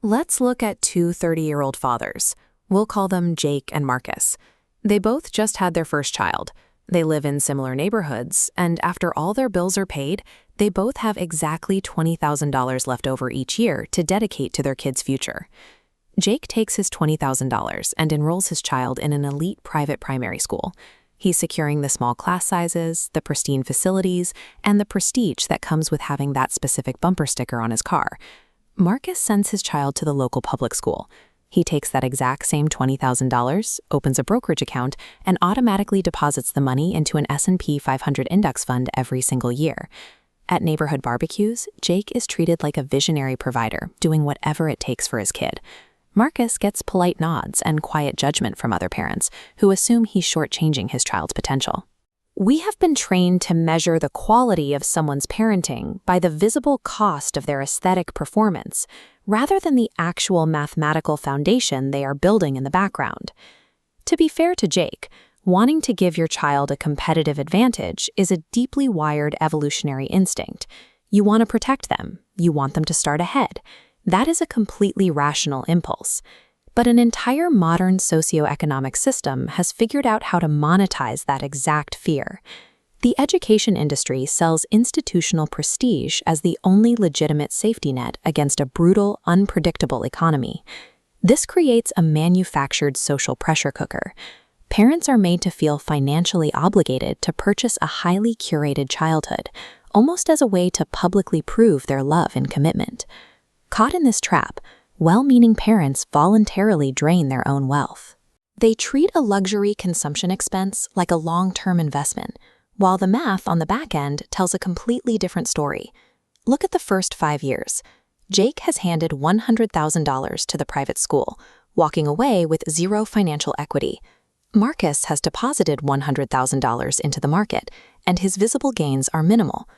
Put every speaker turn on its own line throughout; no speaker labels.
Let's look at two 30-year-old fathers. We'll call them Jake and Marcus. They both just had their first child. They live in similar neighborhoods, and after all their bills are paid, they both have exactly $20,000 left over each year to dedicate to their kid's future. Jake takes his $20,000 and enrolls his child in an elite private primary school. He's securing the small class sizes, the pristine facilities, and the prestige that comes with having that specific bumper sticker on his car. Marcus sends his child to the local public school. He takes that exact same $20,000, opens a brokerage account, and automatically deposits the money into an S&P 500 index fund every single year. At neighborhood barbecues, Jake is treated like a visionary provider, doing whatever it takes for his kid. Marcus gets polite nods and quiet judgment from other parents, who assume he's shortchanging his child's potential. We have been trained to measure the quality of someone's parenting by the visible cost of their aesthetic performance, rather than the actual mathematical foundation they are building in the background. To be fair to Jake, wanting to give your child a competitive advantage is a deeply wired evolutionary instinct. You want to protect them. You want them to start ahead. That is a completely rational impulse. But an entire modern socioeconomic system has figured out how to monetize that exact fear. The education industry sells institutional prestige as the only legitimate safety net against a brutal, unpredictable economy. This creates a manufactured social pressure cooker. Parents are made to feel financially obligated to purchase a highly curated childhood, almost as a way to publicly prove their love and commitment. Caught in this trap, well-meaning parents voluntarily drain their own wealth. They treat a luxury consumption expense like a long-term investment, while the math on the back end tells a completely different story. Look at the first 5 years. Jake has handed $100,000 to the private school, walking away with zero financial equity. Marcus has deposited $100,000 into the market, and his visible gains are minimal.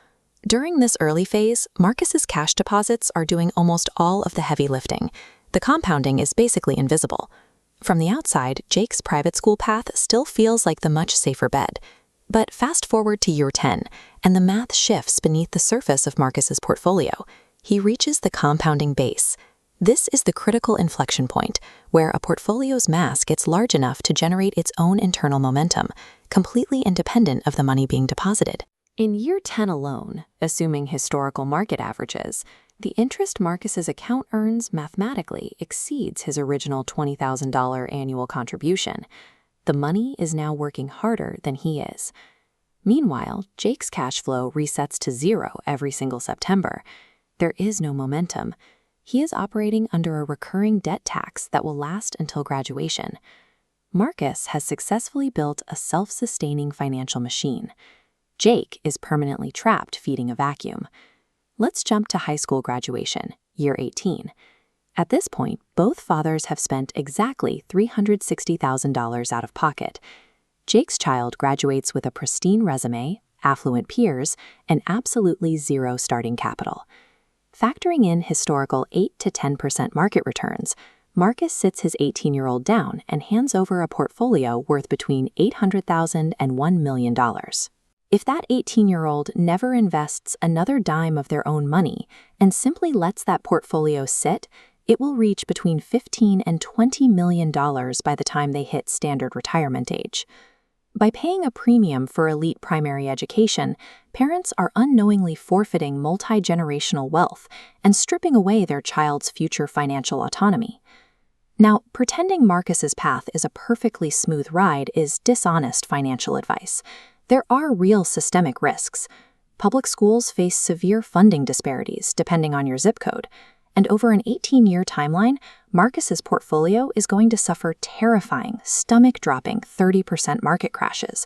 During this early phase, Marcus's cash deposits are doing almost all of the heavy lifting. The compounding is basically invisible. From the outside, Jake's private school path still feels like the much safer bet. But fast forward to year 10, and the math shifts beneath the surface of Marcus's portfolio. He reaches the compounding base. This is the critical inflection point, where a portfolio's mass gets large enough to generate its own internal momentum, completely independent of the money being deposited. In year 10 alone, assuming historical market averages, the interest Marcus's account earns mathematically exceeds his original $20,000 annual contribution. The money is now working harder than he is. Meanwhile, Jake's cash flow resets to zero every single September. There is no momentum. He is operating under a recurring debt tax that will last until graduation. Marcus has successfully built a self-sustaining financial machine. Jake is permanently trapped feeding a vacuum. Let's jump to high school graduation, year 18. At this point, both fathers have spent exactly $360,000 out of pocket. Jake's child graduates with a pristine resume, affluent peers, and absolutely zero starting capital. Factoring in historical 8 to 10% market returns, Marcus sits his 18-year-old down and hands over a portfolio worth between $800,000 and $1 million. If that 18-year-old never invests another dime of their own money and simply lets that portfolio sit, it will reach between $15 and $20 million by the time they hit standard retirement age. By paying a premium for elite primary education, parents are unknowingly forfeiting multi-generational wealth and stripping away their child's future financial autonomy. Now, pretending Marcus's path is a perfectly smooth ride is dishonest financial advice. There are real systemic risks. Public schools face severe funding disparities depending on your zip code, and over an 18-year timeline, Marcus's portfolio is going to suffer terrifying, stomach-dropping 30% market crashes.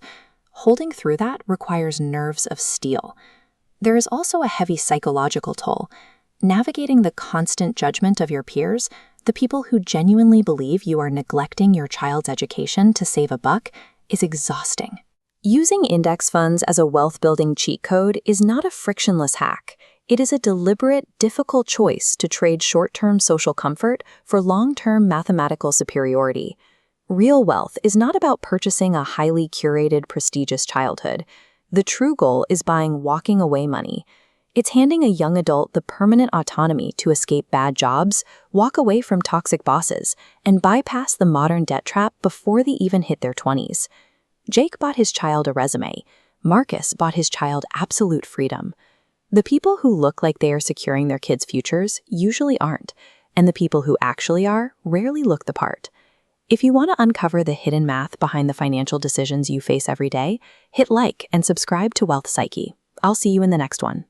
Holding through that requires nerves of steel. There is also a heavy psychological toll. Navigating the constant judgment of your peers, the people who genuinely believe you are neglecting your child's education to save a buck, is exhausting. Using index funds as a wealth-building cheat code is not a frictionless hack. It is a deliberate, difficult choice to trade short-term social comfort for long-term mathematical superiority. Real wealth is not about purchasing a highly curated, prestigious childhood. The true goal is buying walking-away money. It's handing a young adult the permanent autonomy to escape bad jobs, walk away from toxic bosses, and bypass the modern debt trap before they even hit their 20s. Jake bought his child a resume. Marcus bought his child absolute freedom. The people who look like they are securing their kids' futures usually aren't, and the people who actually are rarely look the part. If you want to uncover the hidden math behind the financial decisions you face every day, hit like and subscribe to Wealth Psyche. I'll see you in the next one.